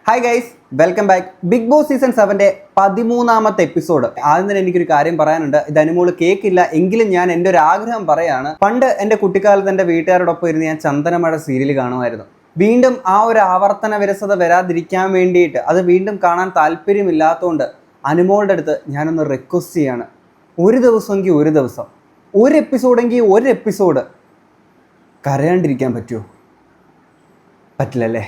Hi guys, welcome back. Big boss season 7 13ാമത്തെ episode. ആദ്യം തന്നെ എനിക്കൊരു കാര്യം പറയാനുണ്ട്. ഇത് അനുമോള് കേൾക്കില്ല എങ്കിലും ഞാൻ എൻ്റെ ഒരു ആഗ്രഹം പറയാണ്. പണ്ട് എൻ്റെ കുട്ടിക്കാലത്ത് എൻ്റെ വീട്ടുകാരോടൊപ്പം ഇരുന്ന് ഞാൻ ചന്ദനമഴ സീരിയൽ കാണുമായിരുന്നു. വീണ്ടും ആ ഒരു ആവർത്തന വിരസത വരാതിരിക്കാൻ വേണ്ടിയിട്ട്, അത് വീണ്ടും കാണാൻ താല്പര്യമില്ലാത്തതുകൊണ്ട് അനുമോളുടെ അടുത്ത് ഞാനൊന്ന് റിക്വസ്റ്റ് ചെയ്യാണ്. ഒരു ദിവസമെങ്കിൽ ഒരു ദിവസം, ഒരു എപ്പിസോഡെങ്കിൽ ഒരു എപ്പിസോഡ് കരയാണ്ടിരിക്കാൻ പറ്റുമോ? പറ്റില്ലല്ലേ?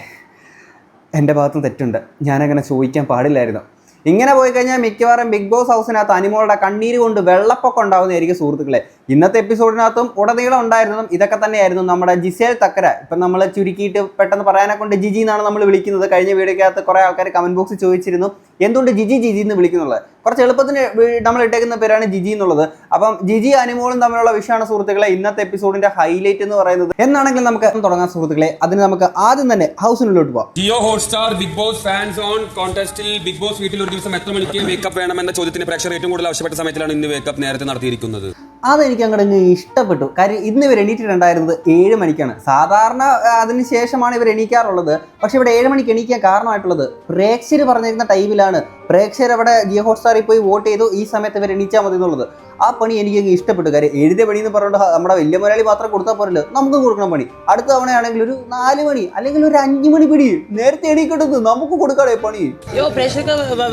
എൻ്റെ ഭാഗത്തും തെറ്റുണ്ട്. ഞാനങ്ങനെ ചോദിക്കാൻ പാടില്ലായിരുന്നു. ഇങ്ങനെ പോയി കഴിഞ്ഞാൽ മിക്കവാറും ബിഗ് ബോസ് ഹൗസിനകത്ത് അനുമോളുടെ കണ്ണീര് കൊണ്ട് വെള്ളപ്പൊക്കം ഉണ്ടാകുന്നതായിരിക്കും സുഹൃത്തുക്കളെ. ഇന്നത്തെ എപ്പിസോഡിനകത്തും ഉടനീളം ഉണ്ടായിരുന്നതും ഇതൊക്കെ തന്നെയായിരുന്നു. നമ്മുടെ ജിസേൽ തക്കര, ഇപ്പം നമ്മൾ ചുരുക്കിയിട്ട് പെട്ടെന്ന് പറയാനെ കൊണ്ട് ജിജി എന്നാണ് നമ്മൾ വിളിക്കുന്നത്. കഴിഞ്ഞ വീഡിയോക്കകത്ത് കുറേ ആൾക്കാർ കമൻറ്റ് ബോക്സിൽ ചോദിച്ചിരുന്നു എന്തുകൊണ്ട് ജിജി ജിജി എന്ന് വിളിക്കുന്നുള്ളത്. കുറച്ച് എളുപ്പത്തിന് നമ്മൾ ഇട്ടേക്കുന്ന പേരാണ് ജിജി എന്നുള്ളത്. അപ്പം ജിജി അനുമോളും തമ്മിലുള്ള വിഷയമാണ് സുഹൃത്തുക്കളെ ഇന്നത്തെ എപ്പിസോഡിന്റെ ഹൈലൈറ്റ് എന്ന് പറയുന്നത്. എന്നാണെങ്കിൽ നമുക്ക് തുടങ്ങാം സുഹൃത്തുക്കളെ. അതിന് നമുക്ക് ആദ്യം തന്നെ ഹൗസിനുള്ളിലോട്ട് പോകാം. Jio Hotstar big boss fans on കോൺടെസ്റ്റിൽ ബിഗ് ബോസ് വീട്ടിൽ ഒരു ദിവസം എത്ര മണിക്ക് വേക്കപ്പ് വേണമെന്ന ചോദ്യത്തിന് പ്രേക്ഷകർ ഏറ്റവും കൂടുതൽ ആവശ്യപ്പെട്ട സമയത്തിലാണ് ഇന്ന് വേക്കപ്പ് നേരത്തെ നടത്തിയിരിക്കുന്നത്. അതെനിക്ക് അങ്ങോട്ട് ഇഷ്ടപ്പെട്ടു. കാര്യം ഇന്ന് ഇവർ എണീറ്റിട്ടുണ്ടായിരുന്നത് 7 മണിക്കാണ്. സാധാരണ അതിന് ശേഷമാണ് ഇവർ എണീക്കാറുള്ളത്. പക്ഷെ ഇവിടെ 7 മണിക്ക് എണീക്കാൻ കാരണമായിട്ടുള്ളത് പ്രേക്ഷകർ പറഞ്ഞിരുന്ന ടൈമിലാണ്. പ്രേക്ഷകർ അവിടെ ജിയോ ഹോട്ട്സ്റ്റാറിൽ പോയി വോട്ട് ചെയ്തു, ഈ സമയത്ത് ഇവർ എണീച്ചാൽ മതി എന്നുള്ളത്. ആ പണി എനിക്ക് ഇഷ്ടപ്പെട്ടു. കാര്യം എഴുതിയ പണി എന്ന് പറഞ്ഞുകൊണ്ട് നമ്മുടെ വലിയ മുതലാളി മാത്രം കൊടുത്താൽ പോരല്ലോ, നമുക്ക് കൊടുക്കണം പണി. അടുത്ത തവണയാണെങ്കിൽ ഒരു 4 മണി അല്ലെങ്കിൽ ഒരു 5 മണി പിടി നേരത്തെ എണീക്കിട്ടത് നമുക്ക് കൊടുക്കാടേ പണി.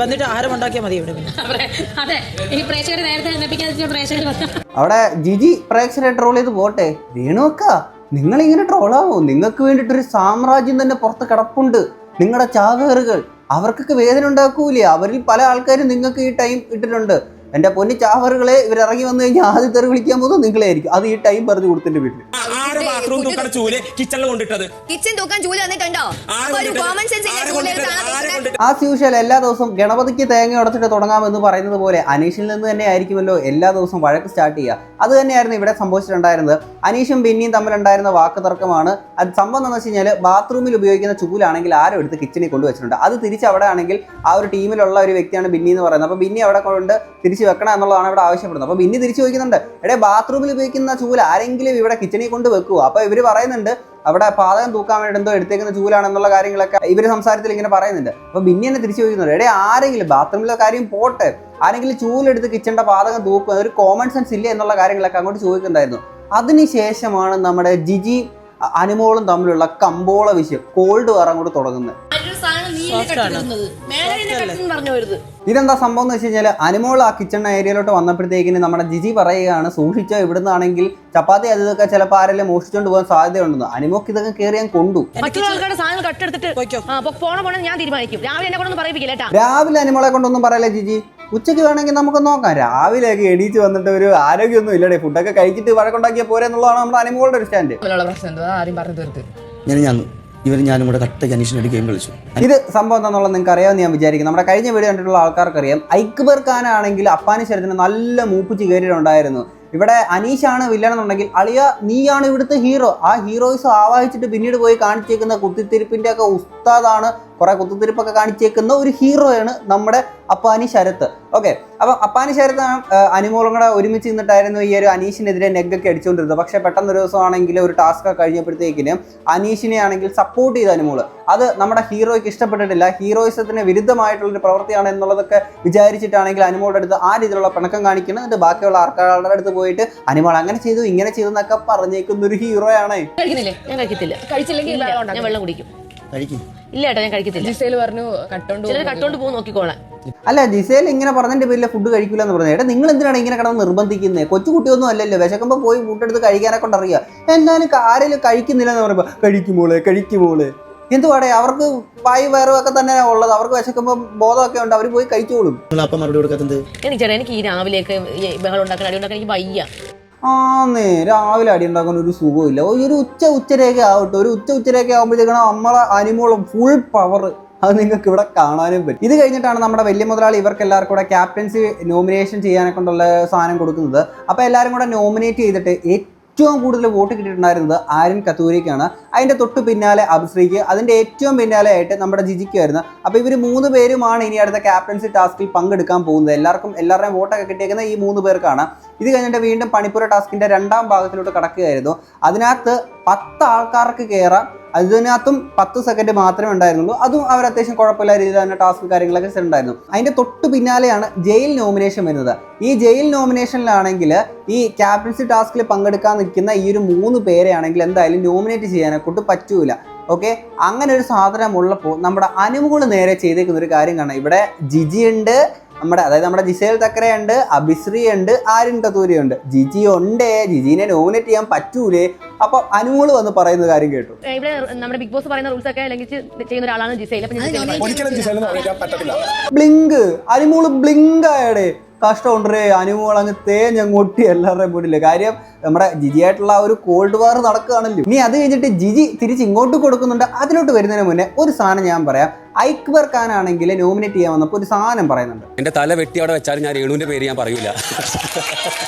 വന്നിട്ട് ആരും ഉണ്ടാക്കിയാൽ മതി. അവിടെ ജിജി പ്രേക്ഷകരെ ട്രോൾ ചെയ്ത് പോട്ടെ. രേണുവക്ക, നിങ്ങളിങ്ങനെ ട്രോളാവോ? നിങ്ങൾക്ക് വേണ്ടിയിട്ടൊരു സാമ്രാജ്യം തന്നെ പുറത്ത് കിടപ്പുണ്ട്. നിങ്ങളുടെ ചാവേറുകൾ അവർക്കൊക്കെ വേദന ഉണ്ടാക്കൂലേ? അവരിൽ പല ആൾക്കാരും നിങ്ങൾക്ക് ഈ ടൈം ഇട്ടിട്ടുണ്ട്. എൻ്റെ പൊന്നി ചാവറുകളെ, ഇവരിറങ്ങി വന്നു കഴിഞ്ഞാൽ ആദ്യം തെറി വിളിക്കാൻ പോകുന്നത് നിങ്ങളായിരിക്കും. അത് ഈ ടൈം പറഞ്ഞു കൊടുത്തിട്ട് വീട്ടിൽ ആസ് യൂഷ്വൽ എല്ലാ ദിവസവും ഗണപതിക്ക് തേങ്ങ ഉടച്ചിട്ട് തുടങ്ങാമെന്ന് പറയുന്നത് പോലെ അനീഷിൽ നിന്ന് തന്നെ ആയിരിക്കുമല്ലോ എല്ലാ ദിവസവും വഴക്ക് സ്റ്റാർട്ട് ചെയ്യുക. അത് തന്നെയായിരുന്നു ഇവിടെ സംഭവിച്ചിട്ടുണ്ടായിരുന്നത്. അനീഷും ബിന്നിയും തമ്മിലുണ്ടായിരുന്ന വാക്ക് തർക്കമാണ്. അത് സംഭവം എന്ന് വെച്ച് കഴിഞ്ഞാൽ ബാത്റൂമിൽ ഉപയോഗിക്കുന്ന ചൂലാണെങ്കിൽ ആരും എടുത്ത് കിച്ചണിൽ കൊണ്ടുവച്ചിട്ടുണ്ട്. അത് തിരിച്ച് അവിടെ ആണെങ്കിൽ ആ ഒരു ടീമിലുള്ള ഒരു വ്യക്തിയാണ് ബിന്നി എന്ന് പറയുന്നത്. അപ്പോൾ ബിന്നി അവിടെ കൊണ്ട് തിരിച്ച് വെക്കണം എന്നുള്ളതാണ് ഇവിടെ ആവശ്യപ്പെടുന്നത്. അപ്പോൾ ബിന്നി തിരിച്ചു ചോദിക്കുന്നുണ്ട്, എടേ ബാത്റൂമിൽ ഉപയോഗിക്കുന്ന ചൂല ആരെങ്കിലും ഇവിടെ കിച്ചണിൽ കൊണ്ട് വെക്കുമോ? അപ്പോൾ ഇവർ പറയുന്നുണ്ട് അവിടെ പാതകം തൂക്കാൻ വേണ്ടി എന്തോ എടുത്തേക്കുന്ന ചൂലാണെന്നുള്ള കാര്യങ്ങളൊക്കെ ഇവർ സംസാരത്തിൽ ഇങ്ങനെ പറയുന്നുണ്ട്. അപ്പോൾ ബിന്നി തന്നെ തിരിച്ചു ചോദിക്കുന്നുണ്ട്, എടേ ആരെങ്കിലും ബാത്റൂമിലെ കാര്യം പോട്ടെ, ആരെങ്കിലും ചൂലെടുത്ത് കിച്ചണിന്റെ പാതകം തൂക്കുക, ഒരു കോമൺ സെൻസ് ഇല്ല എന്നുള്ള കാര്യങ്ങളൊക്കെ അങ്ങോട്ട് ചോദിക്കുന്നുണ്ടായിരുന്നു. അതിനുശേഷമാണ് നമ്മുടെ ജിജി അനുമോളും തമ്മിലുള്ള കമ്പോള വിഷയം, കോൾഡ് വാർ അങ്ങോട്ട് തുടങ്ങുന്നത്. ഇതെന്താ സംഭവം എന്ന് വെച്ച് കഴിഞ്ഞാൽ അനുമോൾ ആ കിച്ചൺ ഏരിയയിലോട്ട് വന്നപ്പോഴത്തേക്കിന് നമ്മുടെ ജിജി പറയുകയാണ്, സൂക്ഷിച്ചോ, ഇവിടുന്നാണെങ്കിൽ ചപ്പാത്തി അത് ഇതൊക്കെ ചിലപ്പോൾ ആരെല്ലാം മോഷിച്ചുകൊണ്ട് പോകാൻ സാധ്യതയുണ്ടെന്ന്. അനുമോക്ക് ഇതൊക്കെ കയറി ഞാൻ കൊണ്ടു. രാവിലെ അനുമോളെ കൊണ്ടൊന്നും പറയല്ലേ ജിജി, ഉച്ചയ്ക്ക് വേണമെങ്കിൽ നമുക്ക് നോക്കാം. രാവിലെയൊക്കെ എണീച്ച് വന്നിട്ട് ഒരു ആരോഗ്യമൊന്നും ഇല്ലടേ, ഫുഡൊക്കെ കഴിച്ചിട്ട് വഴക്കുണ്ടാക്കിയാൽ പോരെ എന്നുള്ളതാണ് നമ്മുടെ അനുമോളുടെ ഒരു സ്റ്റാൻഡ്. ഞാനും കൂടെ കട്ടയ്ക്ക് അനീഷിനായിട്ട് ഗെയിം കളിച്ചു. ഇത് സംഭവം എന്താണെന്നുള്ളത് നിങ്ങൾക്ക് അറിയാമെന്ന് ഞാൻ വിചാരിക്കുന്നു. നമ്മുടെ കഴിഞ്ഞ വീഡിയോ കണ്ടിട്ടുള്ള ആൾക്കാർക്കറിയാം. അക്ബർ ഖാൻ ആണെങ്കിൽ അപ്പാനി ശരത്തിന് നല്ല മൂപ്പിച്ച് കയറിയിട്ടുണ്ടായിരുന്നു. ഇവിടെ അനീഷാണ് വില്ലൻ എന്നുണ്ടെങ്കിൽ അളിയ നീയാണ് ഇവിടുത്തെ ഹീറോ. ആ ഹീറോയിസ് ആവാഹിച്ചിട്ട് പിന്നീട് പോയി കാണിച്ചേക്കുന്ന കുത്തിത്തിരിപ്പിന്റെ ഒക്കെ ഉസ്താദാണ്. കുറെ കുത്തിത്തിരിപ്പൊക്കെ കാണിച്ചേക്കുന്ന ഒരു ഹീറോയാണ് നമ്മുടെ അപ്പാനി ശരത്ത്. ഓക്കെ, അപ്പം അപ്പാനി ശരത്ത് അനുമോളും കൂടെ ഒരുമിച്ച് നിന്നിട്ടായിരുന്നു ഈ ഒരു അനീഷിനെതിരെ നെഗൊക്കെ അടിച്ചുകൊണ്ടിരുന്നത്. പക്ഷെ പെട്ടെന്ന് ഒരു ദിവസം ആണെങ്കിൽ ഒരു ടാസ്ക് കഴിഞ്ഞപ്പോഴത്തേക്കിന് അനീഷിനെ ആണെങ്കിൽ സപ്പോർട്ട് ചെയ്ത അനുമോള്, അത് നമ്മുടെ ഹീറോയ്ക്ക് ഇഷ്ടപ്പെട്ടിട്ടില്ല. ഹീറോയിസത്തിന് വിരുദ്ധമായിട്ടുള്ളൊരു പ്രവൃത്തിയാണ് എന്നുള്ളതൊക്കെ വിചാരിച്ചിട്ടാണെങ്കിൽ അനുമോളുടെ അടുത്ത് ആ രീതിയിലുള്ള പിണക്കം കാണിക്കണം. എന്നിട്ട് ബാക്കിയുള്ള ആൾക്കാരുടെ അടുത്ത് പോയിട്ട് അനുമോൾ അങ്ങനെ ചെയ്തു ഇങ്ങനെ ചെയ്തു എന്നൊക്കെ പറഞ്ഞേക്കുന്ന ഒരു ഹീറോയാണ്. അല്ല, ജിസേൽ ഇങ്ങനെ പറഞ്ഞതിന്റെ പേരിൽ ഫുഡ് കഴിക്കില്ല എന്ന് പറഞ്ഞത്. നിങ്ങൾ എന്തിനാണ് ഇങ്ങനെ കിടന്ന് നിർബന്ധിക്കുന്നത്? കൊച്ചുകുട്ടിയൊന്നും അല്ലല്ലോ, വിശക്കുമ്പോൾ പോയി ഫുഡെടുത്ത് കഴിക്കാനൊക്കെ കൊണ്ടറിയാം. എന്നാലും ആരെങ്കിലും കഴിക്കുന്നില്ല എന്ന് പറയുമ്പോൾ കഴിക്കുമോളെ എന്തുവാടേ, അവർക്ക് വായി വയറും ഒക്കെ തന്നെ ഉള്ളത്. അവർക്ക് വിശക്കുമ്പോൾ ബോധമൊക്കെ ഉണ്ട്, അവർ പോയി കഴിച്ചോളും. എനിക്ക് ഈ രാവിലെയൊക്കെ ബഹളം ഉണ്ടാക്കാൻ അടി ഉണ്ടാക്കാൻ എനിക്ക് വയ്യ. രാവിലെ അടി ഉണ്ടാക്കാൻ ഒരു സുഖമില്ല. ഒരു ഉച്ചരയൊക്കെ ആവട്ടെ, ഒരു ഉച്ചരയൊക്കെ ആകുമ്പോഴത്തേക്കാണ് നമ്മളെ അനുമോളും ഫുൾ പവർ. അത് നിങ്ങൾക്ക് ഇവിടെ കാണാനും പറ്റും. ഇത് കഴിഞ്ഞിട്ടാണ് നമ്മുടെ വലിയ മുതലാളി ഇവർക്ക് എല്ലാവർക്കും കൂടെ ക്യാപ്റ്റൻസി നോമിനേഷൻ ചെയ്യാനെ കൊണ്ടുള്ള സാധനം കൊടുക്കുന്നത്. അപ്പോൾ എല്ലാവരും കൂടെ നോമിനേറ്റ് ചെയ്തിട്ട് ഏറ്റവും കൂടുതൽ വോട്ട് കിട്ടിയിട്ടുണ്ടായിരുന്നത് ആര്യൻ കത്തൂരിക്കാണ്. അതിൻ്റെ തൊട്ട് പിന്നാലെ അഭിശ്രീക്ക്, അതിൻ്റെ ഏറ്റവും പിന്നാലെ ആയിട്ട് നമ്മുടെ ജിജിക്കായിരുന്നു. അപ്പോൾ ഇവർ 3 പേരുമാണ് ഇനി അടുത്ത ക്യാപ്റ്റൻസി ടാസ്കിൽ പങ്കെടുക്കാൻ പോകുന്നത്. എല്ലാവരുടെയും വോട്ടൊക്കെ കിട്ടിയേക്കുന്നത് ഈ 3 പേർക്കാണ്. ഇത് കഴിഞ്ഞിട്ട് വീണ്ടും പണിപ്പുര ടാസ്കിൻ്റെ 2ാം ഭാഗത്തിലോട്ട് കടക്കുകയായിരുന്നു. അതിനകത്ത് 10 ആൾക്കാർക്ക് കയറാം, അതിനകത്തും 10 സെക്കൻഡ് മാത്രമേ ഉണ്ടായിരുന്നുള്ളൂ. അതും അവർ അത്യാവശ്യം കുഴപ്പമില്ല രീതിയിൽ തന്നെ ടാസ്ക് കാര്യങ്ങളൊക്കെ ഉണ്ടായിരുന്നു. അതിൻ്റെ തൊട്ട് പിന്നാലെയാണ് ജയിൽ നോമിനേഷൻ വരുന്നത്. ഈ ജയിൽ നോമിനേഷനിലാണെങ്കിൽ ഈ ക്യാപ്റ്റൻസി ടാസ്കിൽ പങ്കെടുക്കാൻ നിൽക്കുന്ന ഈ ഒരു 3 പേരെയാണെങ്കിൽ എന്തായാലും നോമിനേറ്റ് ചെയ്യാനെ കൊണ്ട് പറ്റൂല. ഓക്കെ, അങ്ങനെ ഒരു സാധനം ഉള്ളപ്പോൾ നമ്മുടെ അനുമോള് നേരെ ചെയ്തേക്കുന്ന ഒരു കാര്യം കാണാം. ഇവിടെ ജിജി ഉണ്ട്, നമ്മുടെ ജിസേൽ തക്കരെ ഉണ്ട്, അഭിശ്രീ ഉണ്ട്, ആര്യൻ കത്തൂരി ഉണ്ട്. ജിജി ഉണ്ടേ, ജിജിനെ നോമിനേറ്റ് ചെയ്യാൻ പറ്റൂലേ? അപ്പൊ അനുമോള് വന്ന് പറയുന്ന കാര്യം കേട്ടു. ഇവിടെ നമ്മുടെ ബിഗ് ബോസ് പറയുന്ന റൂൾസ് ഒക്കെ ലംഘിച്ച് ചെയ്യുന്ന ഒരാളാണ് Gizele. Blink, Anumol blink ആയടേ. കഷ്ടമുണ്ടേ, Anumol അങ്ങ് തേഞ്ഞങ്ങോട്ടി എല്ലാവരുടെയും മുന്നിൽ. കാര്യം നമ്മുടെ ജിജി ആയിട്ടുള്ള ആ ഒരു കോൾഡ് വാർ നടക്കുകയാണല്ലോ. ഇനി അത് കഴിഞ്ഞിട്ട് ജിജി തിരിച്ച് ഇങ്ങോട്ട് കൊടുക്കുന്നുണ്ട്. അതിലോട്ട് വരുന്നതിന് മുന്നേ ഒരു സാധനം ഞാൻ പറയാം. അക്ബർ ഖാൻ ആണെങ്കിൽ നോമിനേറ്റ് ചെയ്യാൻ വന്നപ്പോൾ ഒരു സാധനം പറയുന്നുണ്ട്. എന്റെ തല വെട്ടി അവിടെ വെച്ചാലും ഞാൻ രേണുവിന്റെ പേര് ഞാൻ പറയൂല.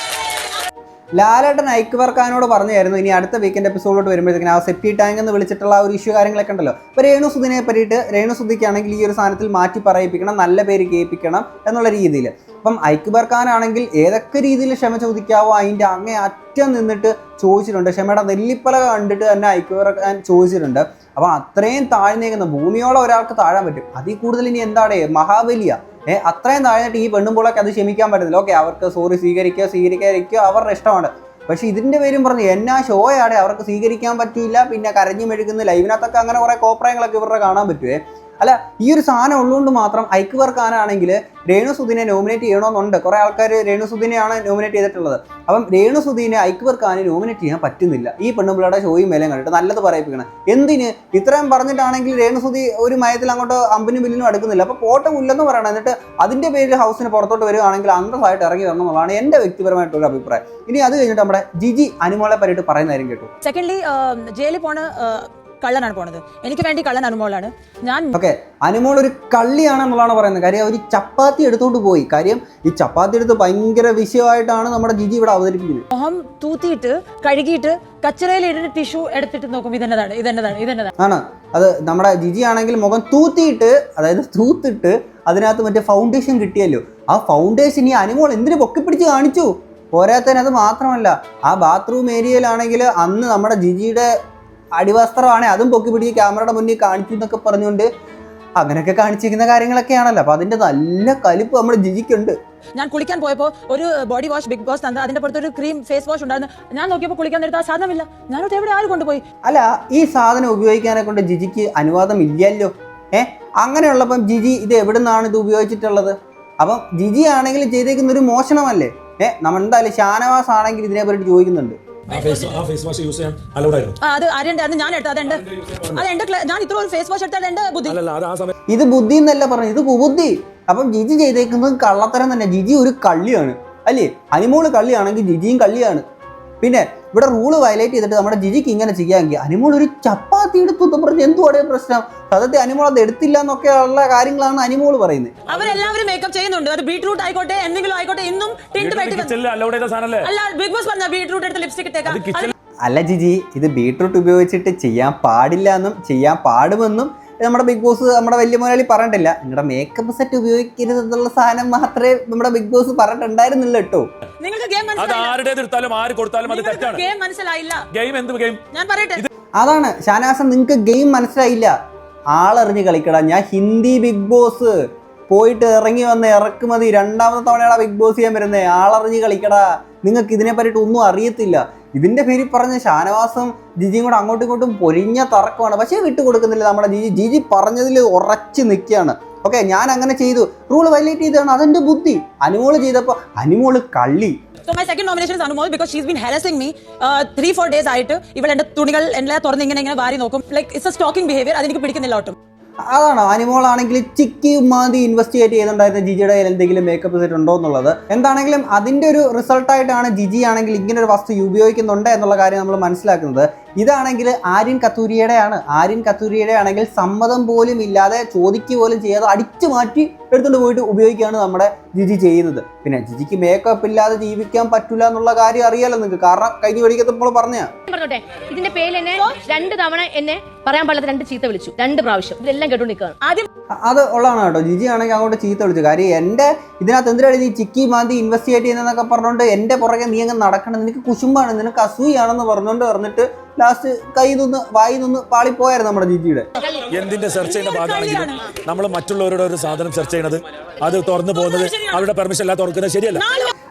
ലാലേട്ടൻ അക്ബർ ഖാനോട് പറഞ്ഞായിരുന്നു ഇനി അടുത്ത വീക്കെൻഡ് എപ്പിസോഡിലോട്ട് വരുമ്പോഴത്തേക്കും ആ സെപ്റ്റി ടാങ്ക് എന്ന് വിളിച്ചിട്ടുള്ള ആ ഒരു ഇഷ്യൂ കാര്യങ്ങളൊക്കെ ഉണ്ടല്ലോ. അപ്പോൾ രേണുസുദിനെ പറ്റിയിട്ട് രേണുസുദിക്കാണെങ്കിൽ ഈ ഒരു സാധനത്തിൽ മാറ്റി പറയിപ്പിക്കണം, നല്ല പേര് കേൾപ്പിക്കണം എന്നുള്ള രീതിയിൽ. അപ്പം അക്ബർ ഖാൻ ആണെങ്കിൽ ഏതൊക്കെ രീതിയിൽ ക്ഷമ ചോദിക്കാവോ അതിൻ്റെ അങ്ങേ അറ്റം നിന്നിട്ട് ചോദിച്ചിട്ടുണ്ട്. ക്ഷമയുടെ നെല്ലിപ്പല കണ്ടിട്ട് തന്നെ അക്ബർ ഖാൻ ചോദിച്ചിട്ടുണ്ട്. അപ്പം അത്രയും താഴ്ന്നേക്കുന്ന ഭൂമിയോളം ഒരാൾക്ക് താഴാൻ പറ്റും. അതിൽ കൂടുതൽ ഇനി എന്താണ് മഹാബലിയ അത്രയും താഴ്ന്നിട്ട് ഈ പെണ്ണുമ്പോളൊക്കെ അത് ക്ഷമിക്കാൻ പറ്റുന്നില്ല. ഓക്കെ, അവർക്ക് സോറി സ്വീകരിക്കാതിരിക്കുക അവരുടെ ഇഷ്ടമാണ്. പക്ഷെ ഇതിൻ്റെ പേരും പറഞ്ഞ് എന്നാ ഷോയാണ്, അവർക്ക് സ്വീകരിക്കാൻ പറ്റില്ല, പിന്നെ കരഞ്ഞു മെഴുകുന്ന ലൈവിനകത്തൊക്കെ അങ്ങനെ കുറേ കോപ്രായങ്ങളൊക്കെ ഇവരുടെ കാണാൻ പറ്റുമേ. അല്ല, ഈ ഒരു സാധനം ഉള്ളതുകൊണ്ട് മാത്രം അക്ബർ ഖാനാണെങ്കിൽ രേണുസുദിനെ നോമിനേറ്റ് ചെയ്യണമെന്നുണ്ട്. കുറേ ആൾക്കാർ രേണുസുദിനെയാണ് നോമിനേറ്റ് ചെയ്തിട്ടുള്ളത്. അപ്പം രേണുസുദിനെ അക്ബർ ഖാനെ നോമിനേറ്റ് ചെയ്യാൻ പറ്റുന്നില്ല. ഈ പെണ്ണുപിള്ളയുടെ ഷോയും മേലും കണ്ടിട്ട് നല്ലത് പറയിപ്പിക്കണം. എന്തിന് ഇത്രയും പറഞ്ഞിട്ടാണെങ്കിൽ രേണുസുദി ഒരു മയത്തിൽ അങ്ങോട്ട് അമ്പിനും ബില്ലിനും അടുക്കുന്നില്ല. അപ്പോൾ പോട്ടമില്ലെന്ന് പറയണം. എന്നിട്ട് അതിൻ്റെ പേരിൽ ഹൗസിന് പുറത്തോട്ട് വരികയാണെങ്കിൽ അന്തസ്സായിട്ട് ഇറങ്ങി വരണം എന്നുള്ളതാണ് എൻ്റെ വ്യക്തിപരമായിട്ടുള്ള അഭിപ്രായം. ഇനി അത് കഴിഞ്ഞിട്ട് നമ്മുടെ ജിജി അനുമോളെ പറ്റിയിട്ട് പറയുന്ന കാര്യം കേട്ടു. സെക്കൻഡ്ലി ജയിലിൽ പോണ കള്ളനാണ് പോണത്. എനിക്ക് വേണ്ടി കള്ളൻ അനുമോളാണ്. ഞാൻ ഓക്കെ, അനുമോൾ ഒരു കള്ളിയാണെന്നുള്ളതാണ് പറയുന്നത്. കാര്യം ഒരു ചപ്പാത്തി എടുത്തോണ്ട് പോയി. കാര്യം ഈ ചപ്പാത്തി എടുത്ത് ഭയങ്കര വിഷയമായിട്ടാണ് നമ്മുടെ ജിജി ഇവിടെ അവതരിപ്പിക്കുന്നത്. മുഖം തൂത്തിയിട്ട് കഴുകിയിട്ട് കച്ചറയിൽ ഇട്ടിട്ട് ടിഷ്യൂ എടുത്തിട്ട് നോക്കും. ഇതെന്നതാണ് ആണ് അത്. നമ്മുടെ ജിജി ആണെങ്കിൽ മുഖം തൂത്തിയിട്ട്, അതായത് തൂത്തിട്ട് അതിനകത്ത് മറ്റേ ഫൗണ്ടേഷൻ കിട്ടിയല്ലോ. ആ ഫൗണ്ടേഷൻ ഈ അനുമോൾ എന്തിനു പൊക്കിപ്പിടിച്ച് കാണിച്ചു. പോരാത്തതിന് അത് മാത്രമല്ല, ആ ബാത്റൂം ഏരിയയിലാണെങ്കിൽ അന്ന് നമ്മുടെ ജിജിയുടെ അടിവസ്ത്രമാണ്, അതും പൊക്കി പിടിച്ച് ക്യാമറയുടെ മുന്നിൽ കാണിച്ചു എന്നൊക്കെ പറഞ്ഞുകൊണ്ട് അങ്ങനെയൊക്കെ കാണിച്ചിരിക്കുന്ന കാര്യങ്ങളൊക്കെയാണല്ലോ. അപ്പോൾ അതിൻ്റെ നല്ല കലിപ്പ് നമ്മുടെ ജിജിക്കുണ്ട്. ഞാൻ കുളിക്കാൻ പോയപ്പോൾ ഒരു ബോഡി വാഷ് ബിഗ് ബോസ് തന്നത്, അതിന്റെ പുറത്തൊരു ക്രീം ഫേസ് വാഷ് ഉണ്ടായിരുന്നു. ഞാൻ നോക്കിയപ്പോൾ കുളിക്കാൻ നേരത്തെ ആ സാധനമില്ല. ഞാനോട്ട് എവിടെ ആരും കൊണ്ടുപോയി? അല്ല, ഈ സാധനം ഉപയോഗിക്കാനെ കൊണ്ട് ജിജിക്ക് അനുവാദം ഇല്ലല്ലോ. അങ്ങനെയുള്ളപ്പം ജിജി ഇത് എവിടെ നിന്നാണ് ഇത് ഉപയോഗിച്ചിട്ടുള്ളത്? അപ്പം ജിജി ആണെങ്കിൽ ചെയ്തേക്കുന്ന ഒരു മോഷണമല്ലേ? നമ്മൾ എന്തായാലും ഷാനവാസ് ആണെങ്കിൽ ഇതിനെ പറ്റി ചോദിക്കുന്നുണ്ട്. അത് ആര്യന്റെ ഞാൻ എടുത്തത് ഞാൻ ഇത്ര ഒരു ഫേസ് വാഷ് എടുത്തത് എന്റെ ബുദ്ധി. ഇത് ബുദ്ധി എന്നല്ല പറഞ്ഞു, ഇത് കുബുദ്ധി. അപ്പം ജിജി ചെയ്തേക്കുന്നത് കള്ളത്തരം തന്നെ. ജിജി ഒരു കള്ളിയാണ് അല്ലേ? അനുമോള് കള്ളിയാണെങ്കിൽ ജിജിയും കള്ളിയാണ്. പിന്നെ ഇവിടെ റൂള് വയലേറ്റ് ചെയ്തിട്ട് നമ്മുടെ ജിജിക്ക് ഇങ്ങനെ ചെയ്യാമെങ്കിൽ അനുമോൾ ഒരു ചപ്പാത്തി എടുത്തു എന്ന് പറഞ്ഞ് എന്തുവാടേ പ്രശ്നം? സത്യത്തിൽ അനുമോൾ അത് എടുത്തില്ല എന്നൊക്കെ ഉള്ള കാര്യങ്ങളാണ് അനുമോള് പറയുന്നത്. അവരെല്ലാവരും മേക്കപ്പ് ചെയ്യുന്നുണ്ട്. അത് ബീട്രൂട്ട് ആയിക്കോട്ടെ, എന്തെങ്കിലും ആയിക്കോട്ടെ, ഇന്നും അല്ല ബിഗ് ബോസ് പറഞ്ഞ ബീട്രൂട്ട് എടുത്ത് ലിപ്സ്റ്റിക് ഇട്ടേക്കാം. അല്ല ജിജി, ഇത് ബീട്രൂട്ട് ഉപയോഗിച്ചിട്ട് ചെയ്യാൻ പാടില്ല എന്നും ചെയ്യാൻ പാടുമെന്നും നമ്മുടെ ബിഗ് ബോസ് നമ്മുടെ വലിയ മുതലാളി പറഞ്ഞിട്ടില്ല. നിങ്ങളുടെ മേക്കപ്പ് സെറ്റ് ഉപയോഗിക്കരുത് എന്നുള്ള സാധനം മാത്രമേ നമ്മുടെ ബിഗ് ബോസ് പറഞ്ഞിട്ടുണ്ടായിരുന്നില്ല കേട്ടോ. നിങ്ങൾക്ക് അതാണ് ഷാനാസം, നിങ്ങൾക്ക് ഗെയിം മനസ്സിലായില്ല. ആളറിഞ്ഞ് കളിക്കടാ. ഞാൻ ഹിന്ദി ബിഗ് ബോസ് പോയിട്ട് ഇറങ്ങി വന്ന ഇറക്കുമതി 2ാമത്തെ തവണയാണ് ബിഗ് ബോസ് ചെയ്യാൻ വരുന്നത്. ആളറിഞ്ഞ് കളിക്കടാ. നിങ്ങൾക്ക് ഇതിനെ പറ്റിയിട്ട് ഒന്നും അറിയത്തില്ല. ഇതിൻ്റെ പേരിൽ പറഞ്ഞ ഷാനവാസും ജിജിയും കൂടെ അങ്ങോട്ടും ഇങ്ങോട്ടും പൊരിഞ്ഞ തർക്കമാണ്. പക്ഷേ വിട്ടുകൊടുക്കുന്നില്ല നമ്മുടെ ജിജി. ജിജി പറഞ്ഞതിൽ ഉറച്ച് നിൽക്കുകയാണ്. ഓക്കെ, ഞാൻ അങ്ങനെ ചെയ്തു, റൂൾ വയലേറ്റ് ചെയ്തതാണ്, അതെൻ്റെ ബുദ്ധി. അനുമോള് ചെയ്തപ്പോൾ അനുമോള് കള്ളി. So my second nomination is Anumol because she's been harassing me 3-4 days ആയിട്ട്. ഇവൾ എൻ്റെ തുണികൾ എല്ലാം തുറന്ന് ഇങ്ങനെ വാരി നോക്കും. Like it's a stalking behaviour. അതെനിക്ക് പിടിക്കുന്നില്ല ഒട്ടും. അതാണ് അനുമോളാണെങ്കിൽ ചിക്കി മാതി ഇൻവെസ്റ്റിഗേറ്റ് ചെയ്തിട്ടുണ്ടായിരുന്ന ജിജിയുടെ കയ്യിൽ എന്തെങ്കിലും മേക്കപ്പ് സെറ്റ് ഉണ്ടോ എന്നുള്ളത്. എന്താണെങ്കിലും അതിൻ്റെ ഒരു റിസൾട്ടായിട്ടാണ് ജിജി ആണെങ്കിൽ ഇങ്ങനെ ഒരു വസ്തു ഉപയോഗിക്കുന്നുണ്ട് എന്നുള്ള കാര്യം നമ്മൾ മനസ്സിലാക്കുന്നത്. ഇതാണെങ്കിൽ ആര്യൻ കത്തൂരിയുടെ ആണെങ്കിൽ സമ്മതം പോലും ഇല്ലാതെ ചോദിക്കുക പോലും ചെയ്യാതെ അടിച്ചു മാറ്റി എടുത്തുകൊണ്ട് പോയിട്ട് ഉപയോഗിക്കുകയാണ് നമ്മുടെ ജിജി ചെയ്യുന്നത്. പിന്നെ ജിജിക്ക് മേക്കപ്പ് ഇല്ലാതെ ജീവിക്കാൻ പറ്റില്ല എന്നുള്ള കാര്യം അറിയാലോ നിങ്ങൾക്ക്. കാരണം കഴിഞ്ഞ വഴിക്കത്തപ്പോൾ പറഞ്ഞോട്ടെ, ഇതിന്റെ പേരിൽ എന്നെ 2 തവണ എന്നെ പറയാൻ പാടില്ല 2 ചീത്ത വിളിച്ചു, 2 പ്രാവശ്യം. ഇതെല്ലാം കേട്ടോണ്ട് നിൽക്കുകയാണ്. ആദ്യം അത് ഉള്ളതാണ് കേട്ടോ. ജിജി ആണെങ്കിൽ അങ്ങോട്ട് ചീത്ത വിളിച്ചു. കാര്യം എൻ്റെ ഇതിനകത്ത് എന്തിനാണ് നീ ചിക്കി മാന്തി ഇൻവെസ്റ്റിഗേറ്റ് ചെയ്യുന്നതെന്നൊക്കെ പറഞ്ഞുകൊണ്ട് എൻ്റെ പുറകെ നീ അങ്ങ് നടക്കണം, നിനക്ക് കുശുമ്പാണ്, നിനക്ക് അസൂയാണെന്ന് പറഞ്ഞിട്ട് ലാസ്റ്റ് കയ്യിൽ നിന്ന് വായിൽ നിന്ന് പാളിപ്പോയായിരുന്നു നമ്മുടെ ജിജിയുടെ. എന്തിന്റെ സെർച്ച് ചെയ്യുന്ന ഭാഗമാണെങ്കിലും നമ്മൾ മറ്റുള്ളവരുടെ ഒരു സാധനം സെർച്ച് ചെയ്യണത് അത് തുറന്നു പോകുന്നത് അവരുടെ പെർമിഷൻ ഇല്ലാതെ തുറക്കുന്നത് ശരിയല്ല.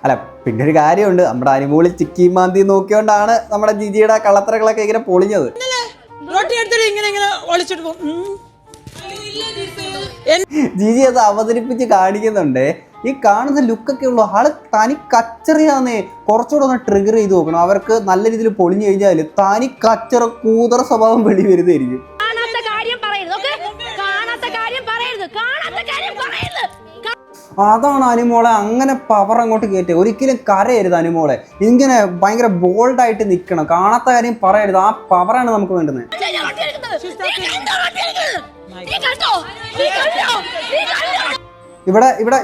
അല്ല, പിന്നെ ഒരു കാര്യമുണ്ട്, നമ്മുടെ അനുമോളി ചിക്കി മാന്തി നോക്കിയോണ്ടാണ് നമ്മുടെ ജിജിയുടെ കള്ളത്തരങ്ങളൊക്കെ ഇങ്ങനെ പൊളിഞ്ഞത്. ജിജി അത് അവതരിപ്പിച്ച് കാണിക്കുന്നുണ്ട്. ഈ കാണുന്ന ലുക്കൊക്കെ ഉള്ളു ആള് തനി കച്ചറിയാന്നേ. കുറച്ചുകൂടെ ഒന്ന് ട്രിഗർ ചെയ്ത് നോക്കണം. അവർക്ക് നല്ല രീതിയിൽ പൊളിഞ്ഞു കഴിഞ്ഞാൽ തനി കച്ചറ കൂതറ സ്വഭാവം വെളി വരുന്നതായിരിക്കും. അതാണ് അനുമോളെ അങ്ങനെ പവർ അങ്ങോട്ട് കയറ്റുക. ഒരിക്കലും കരയരുത് അനുമോളെ. ഇങ്ങനെ ഭയങ്കര ബോൾഡായിട്ട് നിൽക്കണം. കാണാത്ത കാര്യം പറയരുത്. ആ പവറാണ് നമുക്ക് വേണ്ടുന്നത്.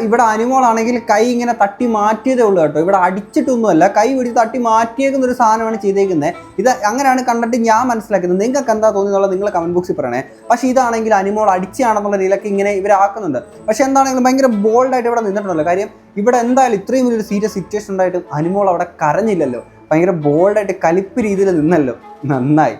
ഇവിടെ അനുമോളാണെങ്കിൽ കൈ ഇങ്ങനെ തട്ടി മാറ്റിയതേ ഉള്ളൂ കേട്ടോ. ഇവിടെ അടിച്ചിട്ടൊന്നുമല്ല, കൈ പിടിച്ച് തട്ടി മാറ്റിയേക്കുന്ന ഒരു സാധനമാണ് ചെയ്തേക്കുന്നത്. ഇത് അങ്ങനെയാണ് കണ്ടിട്ട് ഞാൻ മനസ്സിലാക്കുന്നത്. നിങ്ങൾക്ക് എന്താ തോന്നുന്നുള്ളത് നിങ്ങൾ കമന്റ് ബോക്സിൽ പറയണേ. പക്ഷേ ഇതാണെങ്കിൽ അനുമോൾ അടിച്ചാണെന്നുള്ള രീതിയിലൊക്കെ ഇങ്ങനെ ഇവരാക്കുന്നുണ്ട്. പക്ഷെ എന്താണെങ്കിലും ഭയങ്കര ബോൾഡായിട്ട് ഇവിടെ നിന്നിട്ടുണ്ടല്ലോ. കാര്യം ഇവിടെ എന്തായാലും ഇത്രയും വലിയൊരു സീരിയസ് സിറ്റുവേഷൻ ഉണ്ടായിട്ടും അനുമോൾ അവിടെ കരഞ്ഞില്ലല്ലോ. ഭയങ്കര ബോൾഡായിട്ട് കലിപ്പ് രീതിയിൽ നിന്നല്ലോ. നന്നായി.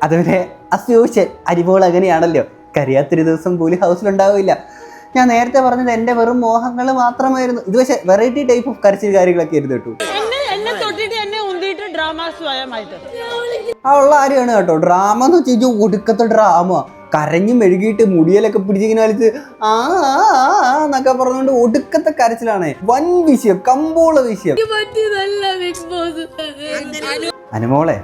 അതുപോലെ അസ്യൂഷൻ അനുമോൾ അങ്ങനെയാണല്ലോ. കരയാത്തൊരു ദിവസം പോലും ഹൗസിലുണ്ടാവില്ല. ഞാൻ നേരത്തെ പറഞ്ഞത് എൻ്റെ വെറും മോഹങ്ങൾ മാത്രമായിരുന്നു. ഇത് പക്ഷേ വെറൈറ്റി ടൈപ്പ് ഓഫ് കരച്ചിൽ കാര്യങ്ങളൊക്കെ ആയിരുന്നു കേട്ടോ. ആ ഉള്ള കാര്യമാണ് കേട്ടോ. ഡ്രാമ എന്ന് വെച്ചാൽ ഒടുക്കത്തെ ഡ്രാമ. കരഞ്ഞു മെഴുകിയിട്ട് മുടിയലൊക്കെ പിടിച്ചിങ്ങനെ വലിച്ച് ആ എന്നൊക്കെ പറഞ്ഞുകൊണ്ട് ഒടുക്കത്തെ കരച്ചിലാണ്. വൻ വിഷയം, കമ്പോള വിഷയം. അനുമോളെ